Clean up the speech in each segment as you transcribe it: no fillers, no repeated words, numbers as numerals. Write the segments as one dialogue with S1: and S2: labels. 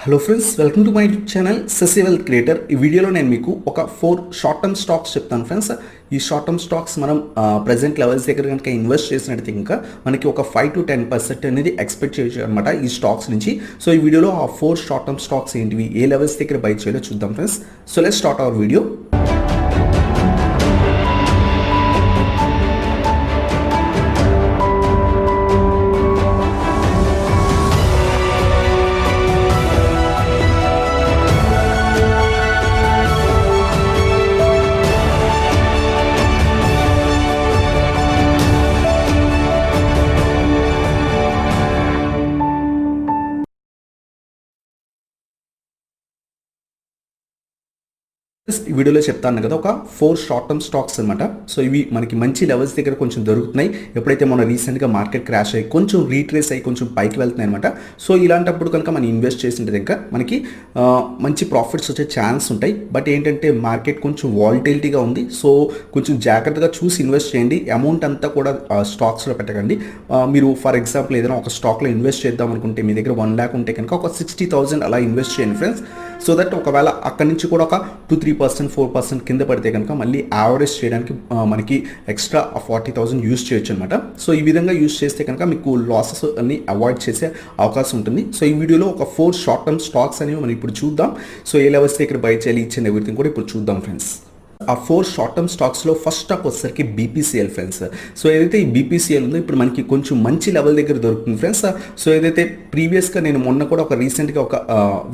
S1: Hello friends, welcome to my YouTube channel Shashi wealth creator. ఈ వీడియోలో నేను మీకు ఒక 4 షార్ట్ టర్మ్ స్టాక్స్ చెప్తాను ఫ్రెండ్స్. ఈ షార్ట్ టర్మ్ స్టాక్స్ మనం ప్రెజెంట్ లెవెల్స్ దగ్గర కనుక ఇన్వెస్ట్ చేసినట్టు ఇంకా మనకి ఒక 5 to 10% అనేది ఎక్స్పెక్ట్ చేయొచ్చు అనమాట ఈ స్టాక్స్ నుంచి. సో ఈ వీడియోలో ఆ 4 షార్ట్ టర్మ్ స్టాక్స్ ఏంటివి, ఏ లెవెల్స్ దగ్గర బై చేయాలో చూద్దాం friends. So let's start our video. ఈ వీడియోలో చెప్తాను కదా ఒక 4 షార్ట్ టర్మ్ స్టాక్స్ అనమాట. సో ఇవి మనకి మంచి లెవెల్స్ దగ్గర కొంచెం దొరుకుతున్నాయి. ఎప్పుడైతే మనం రీసెంట్గా మార్కెట్ క్రాష్ అయ్యి కొంచెం రీట్రేస్ అయ్యి కొంచెం పైకి వెళ్తున్నాయి అనమాట. సో ఇలాంటప్పుడు కనుక మనం ఇన్వెస్ట్ చేసింటే ఇంకా మనకి మంచి ప్రాఫిట్స్ వచ్చే ఛాన్స్ ఉంటాయి. బట్ ఏంటంటే మార్కెట్ కొంచెం వాలిటిలిటీగా ఉంది. సో కొంచెం జాగ్రత్తగా చూసి ఇన్వెస్ట్ చేయండి. అమౌంట్ అంతా కూడా స్టాక్స్లో పెట్టకండి. మీరు ఫర్ ఎగ్జాంపుల్ ఏదైనా ఒక స్టాక్లో ఇన్వెస్ట్ చేద్దాం అనుకుంటే మీ దగ్గర 1 lakh ఉంటే కనుక ఒక 60,000 అలా ఇన్వెస్ట్ చేయండి ఫ్రెండ్స్. సో దట్ ఒకవేళ అక్కడి నుంచి కూడా ఒక 2-3% 4% కింద పడితే కనుక మళ్ళీ యావరేజ్ చేయడానికి మనకి ఎక్స్ట్రా 40,000 యూస్ చేయొచ్చు అనమాట. సో ఈ విధంగా యూస్ చేస్తే కనుక మీకు లాసెస్ అన్ని అవాయిడ్ చేసే అవకాశం ఉంటుంది. సో ఈ వీడియోలో ఒక 4 షార్ట్ టర్మ్ స్టాక్స్ అనేవి మనం ఇప్పుడు చూద్దాం. సో ఏ లెవెల్స్ దగ్గర బై చేయాలి, ఈచ్ అండ్ ఎవ్రీథింగ్ కూడా ఇప్పుడు చూద్దాం ఫ్రెండ్స్. ఆ 4 షార్ట్ టర్మ్ స్టాక్స్లో ఫస్ట్ స్టాక్ వచ్చేసరికి బీపీసీఎల్ ఫ్రెండ్స్. సో ఏదైతే ఈ బీపీసీఎల్ ఉందో ఇప్పుడు మనకి కొంచెం మంచి లెవెల్ దగ్గర దొరుకుతుంది ఫ్రెండ్స్. సో ఏదైతే ప్రీవియస్గా నేను మొన్న కూడా ఒక రీసెంట్గా ఒక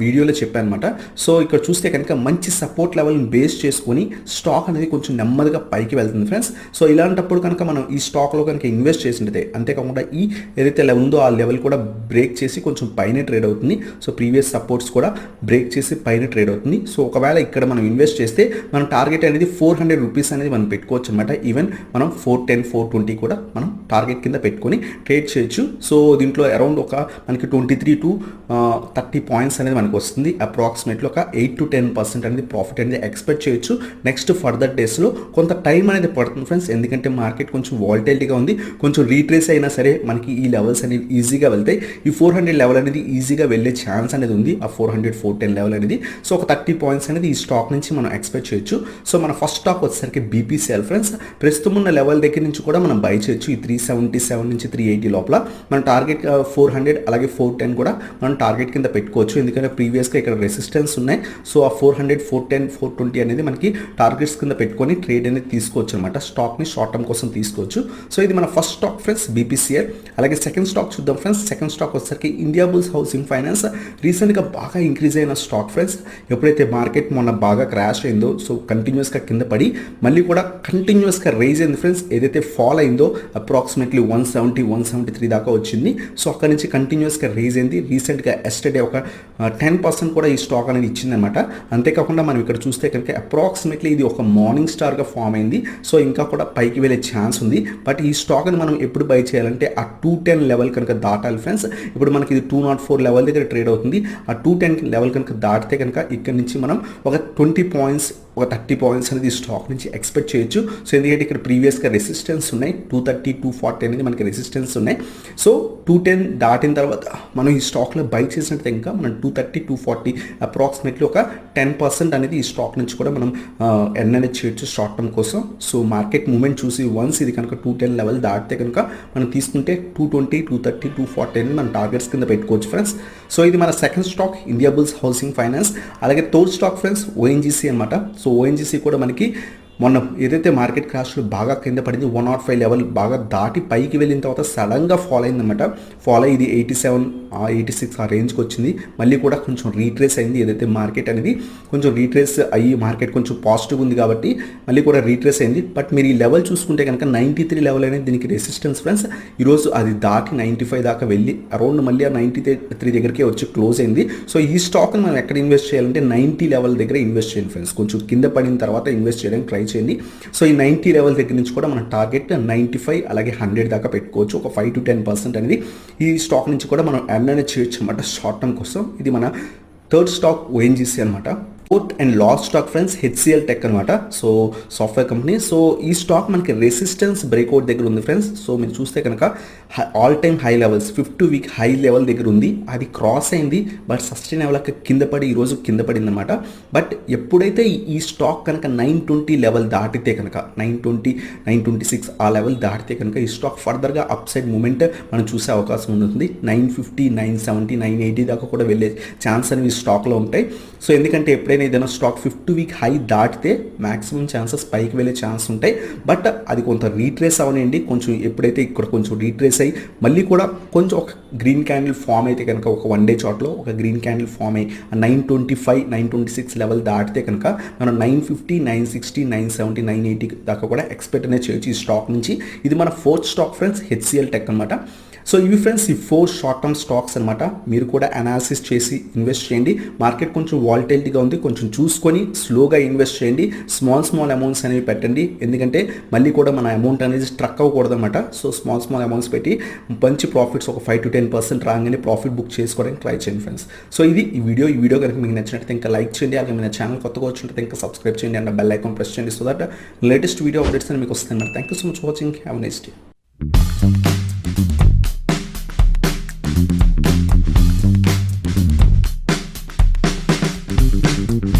S1: వీడియోలో చెప్పాను అనమాట. సో ఇక్కడ చూస్తే కనుక మంచి సపోర్ట్ లెవెల్ని బేస్ చేసుకొని స్టాక్ అనేది కొంచెం నెమ్మదిగా పైకి వెళ్తుంది ఫ్రెండ్స్. సో ఇలాంటప్పుడు కనుక మనం ఈ స్టాక్లో కనుక ఇన్వెస్ట్ చేసింటే, అంతేకాకుండా ఈ ఏదైతే లెవెల్ ఉందో ఆ లెవెల్ కూడా బ్రేక్ చేసి కొంచెం పైన ట్రేడ్ అవుతుంది. సో ప్రీవియస్ సపోర్ట్స్ కూడా బ్రేక్ చేసి పైన ట్రేడ్ అవుతుంది. సో ఒకవేళ ఇక్కడ మనం ఇన్వెస్ట్ చేస్తే మనం టార్గెట్ అనేది 400 రూపీస్ అనేది మనం పెట్టుకోవచ్చు అనమాట. ఈవెన్ మనం 410, 420 కూడా మనం టార్గెట్ కింద పెట్టుకొని ట్రేడ్ చేయొచ్చు. సో దీంట్లో అరౌండ్ ఒక మనకి 23 to 30 పాయింట్స్ అనేది మనకు వస్తుంది. అప్రాక్సిమేట్లీ ఒక 8 to 10% అనేది ప్రాఫిట్ అనేది ఎక్స్పెక్ట్ చేయొచ్చు. నెక్స్ట్ ఫర్దర్ డేస్లో కొంత టైం అనేది పడుతుంది ఫ్రెండ్స్, ఎందుకంటే మార్కెట్ కొంచెం వాలిటిలిటీగా ఉంది. కొంచెం రీట్రేస్ అయినా సరే మనకి ఈ లెవెల్స్ అనేవి ఈజీగా వెళ్తాయి. ఈ 400 లెవెల్ అనేది ఈజీగా వెళ్ళే ఛాన్స్ అనేది ఉంది. ఆ 400, 410 లెవెల్ అనేది. సో ఒక 30 పాయింట్స్ అనేది ఈ స్టాక్ నుంచి మనం ఎక్స్పెక్ట్ చేయొచ్చు. సో మన ఫస్ట్ స్టాక్ వచ్చేసరికి బీపీసీఎల్ ఫ్రెండ్స్. ప్రస్తుతం ఉన్న లెవెల్ దగ్గర నుంచి కూడా మనం బై చేయొచ్చు. ఈ 377 నుంచి 380 లోపల మన టార్గెట్ 400 అలాగే 410 కూడా మనం టార్గెట్ కింద పెట్టుకోవచ్చు. ఎందుకంటే ప్రీవియస్గా ఇక్కడ రెసిస్టెన్స్ ఉన్నాయి. సో ఆ 400, 410, 420 అనేది మనకి టార్గెట్స్ కింద పెట్టుకొని ట్రేడ్ అనేది తీసుకోవచ్చు అనమాట. స్టాక్ని షార్ట్ టర్మ్ కోసం తీసుకోవచ్చు. సో ఇది మన ఫస్ట్ స్టాక్ ఫ్రెండ్స్ బీపీసీఎల్. అలాగే సెకండ్ స్టాక్ చూద్దాం ఫ్రెండ్స్. సెకండ్ స్టాక్ వచ్చేసరికి ఇండియాబుల్స్ హౌసింగ్ ఫైనాన్స్. రీసెంట్గా బాగా ఇంక్రీజ్ అయిన స్టాక్ ఫ్రెండ్స్. ఎప్పుడైతే మార్కెట్ మొన్న బాగా క్రాష్ అయిందో, సో కంటిన్యూస్గా కింద పడి మళ్ళీ కూడా కంటిన్యూస్గా రైజ్ అయింది ఫ్రెండ్స్. ఏదైతే ఫాల్ అయిందో అప్రాక్సిమేట్లీ 170, 173 దాకా వచ్చింది. సో అక్కడ నుంచి కంటిన్యూస్గా రైజ్ అయింది. రీసెంట్గా ఎస్టర్డే ఒక 10% కూడా ఈ స్టాక్ అనేది ఇచ్చిందనమాట. అంతేకాకుండా మనం ఇక్కడ చూస్తే కనుక అప్రాక్సిమేట్లీ ఇది ఒక మార్నింగ్ స్టార్గా ఫామ్ అయింది. సో ఇంకా కూడా పైకి వెళ్ళే ఛాన్స్ ఉంది. బట్ ఈ స్టాక్ని మనం ఎప్పుడు బై చేయాలంటే ఆ 210 లెవెల్ కనుక దాటాలి ఫ్రెండ్స్. ఇప్పుడు మనకి ఇది 204 లెవెల్ దగ్గర ట్రేడ్ అవుతుంది. ఆ 210 లెవెల్ కనుక దాటితే కనుక ఇక్కడ నుంచి మనం ఒక 20 పాయింట్స్, ఒక 30 పాయింట్స్ అనేది స్టాక్ నుంచి ఎక్స్పెక్ట్ చేయొచ్చు. సో ఎందుకంటే ఇక్కడ ప్రీవియస్గా రెసిస్టెన్స్ ఉన్నాయి. 230, 240 అనేది మనకి రెసిస్టెన్స్ ఉన్నాయి. సో 210 దాటిన తర్వాత మనం ఈ స్టాక్లో బై చేసినట్టు ఇంకా మనం 230, 240 అప్రాక్సిమేట్లీ ఒక 10% అనేది ఈ స్టాక్ నుంచి కూడా మనం ఎర్న్ అనేది చేయొచ్చు షార్ట్ టర్మ్ కోసం. సో మార్కెట్ మూమెంట్ చూసి వన్స్ ఇది కనుక 210 లెవెల్ దాటితే కనుక మనం తీసుకుంటే 220, 230, 240 అనేది మన టార్గెట్స్ కింద పెట్టుకోవచ్చు ఫ్రెండ్స్. సో ఇది మన second stock Indiabulls housing finance. అలాగే థర్డ్ స్టాక్ ఫ్రెండ్స్ ఓఎన్జీసీ అనమాట. సో ఓఎన్జీసీ కూడా మనకి మొన్న ఏదైతే మార్కెట్ క్రాష్లో బాగా కింద పడింది 105 లెవెల్ బాగా దాటి పైకి వెళ్ళిన తర్వాత సడన్గా ఫాల్ అయిందన్నమాట. ఫాల్ అయ్యి ఇది 87, 86 ఆ రేంజ్కి వచ్చింది. మళ్ళీ కూడా కొంచెం రీట్రేస్ అయింది. ఏదైతే మార్కెట్ అనేది కొంచెం రీట్రేస్ అయ్యి మార్కెట్ కొంచెం పాజిటివ్ ఉంది కాబట్టి మళ్ళీ కూడా రీట్రేస్ అయింది. బట్ మీరు ఈ లెవెల్ చూసుకుంటే కనుక 93 లెవెల్ అనేది దీనికి రెసిస్టెన్స్ ఫ్రెండ్స్. ఈరోజు అది దాటి 95 దాకా వెళ్ళి అరౌండ్ మళ్ళీ ఆ 93 దగ్గరికి వచ్చి క్లోజ్ అయింది. సో ఈ స్టాక్ని మనం ఎక్కడ ఇన్వెస్ట్ చేయాలంటే 90 లెవెల్ దగ్గర ఇన్వెస్ట్ చేయండి ఫ్రెండ్స్. కొంచెం కింద పడిన తర్వాత ఇన్వెస్ట్ చేయడానికి ట్రై చేయండి. సో ఈ 90 లెవెల్ దగ్గర నుంచి కూడా మన టార్గెట్ 95 అలాగే 100 దాకా పెట్టుకోవచ్చు. ఒక 5 to 10% అనేది ఈ స్టాక్ నుంచి కూడా మనం ఎర్న్ అనేది చేయొచ్చు అనమాట షార్ట్ టర్మ్ కోసం. ఇది మన థర్డ్ స్టాక్ ఓఎన్జీసీ అనమాట. Fourth and last stock friends HCL Tech అనమాట. So software company. సో ఈ స్టాక్ మనకి రెసిస్టెన్స్ బ్రేక్అవుట్ దగ్గర ఉంది ఫ్రెండ్స్. సో మీరు చూస్తే కనుక all time high levels 50 week high level దగ్గర ఉంది. అది క్రాస్ అయింది బట్ సస్టైన్ అవ్వలేక కింద పడి ఈరోజు కింద పడింది అనమాట. బట్ ఎప్పుడైతే ఈ స్టాక్ కనుక 920 లెవెల్ దాటితే కనుక 920 926 ఆ లెవెల్ దాటితే కనుక ఈ స్టాక్ ఫర్దర్గా అప్ సైడ్ మూమెంట్ మనం చూసే అవకాశం ఉంటుంది. 950 970 980 దాకా కూడా వెళ్ళే ఛాన్స్ అనేవి ఈ స్టాక్లో ఉంటాయి. సో ఎందుకంటే ఎప్పుడైనా ఏదైనా స్టాక్ 50 వీక్ హై దాటితే మాక్సిమం ఛాన్సెస్ పైకి వెళ్ళే ఛాన్స్ ఉంటాయి. బట్ అది కొంత రీట్రేస్ అవనండి. కొంచెం ఎప్పుడైతే ఇక్కడ కొంచెం రీట్రేస్ అయ్యి మళ్ళీ కూడా కొంచెం ఒక గ్రీన్ క్యాండిల్ ఫామ్ అయితే కనుక ఒక వన్ డే చార్ట్లో ఒక గ్రీన్ క్యాండిల్ ఫామ్ అయ్యి 925 926 లెవెల్ దాటితే కనుక మనం 950 960 970 980 దాకా కూడా ఎక్స్పెక్ట్ అనేది చేయొచ్చు ఈ స్టాక్ నుంచి. ఇది మన fourth stock friends HCL Tech అనమాట. సో ఇవి ఫ్రెండ్స్ ఈ 4 షార్ట్ టర్మ్ స్టాక్స్ అనమాట. మీరు కూడా అనాలిసిస్ చేసి ఇన్వెస్ట్ చేయండి. మార్కెట్ కొంచెం వాలటిలిటీగా ఉంది, కొంచెం చూసుకొని స్లోగా ఇన్వెస్ట్ చేయండి. స్మాల్ అమౌంట్స్ అనేవి పెట్టండి. ఎందుకంటే మళ్ళీ కూడా మన అమౌంట్ అనేది స్ట్రక్ అవ్వకూడదు అనమాట. సో స్మాల్ అమౌంట్స్ పెట్టి మంచి ప్రాఫిట్స్ ఒక 5 to 10% రాగానే ప్రాఫిట్ బుక్ చేసుకోవడానికి ట్రై చేయండి ఫ్రెండ్స్. సో ఇది ఈ వీడియో కనుక మీకు నచ్చినట్లయితే ఇంకా లైక్ చేయండి. అలాగే మన ఛానల్ కొత్తగా వచ్చినట్లయితే ఇంకా సబ్స్క్రైబ్ చేయండి అండ్ బెల్ ఐకాన్ ప్రెస్ చేయండి. So that latest video updates అని మీకు వస్తాయి. Thank you so much watching. Have a nice day.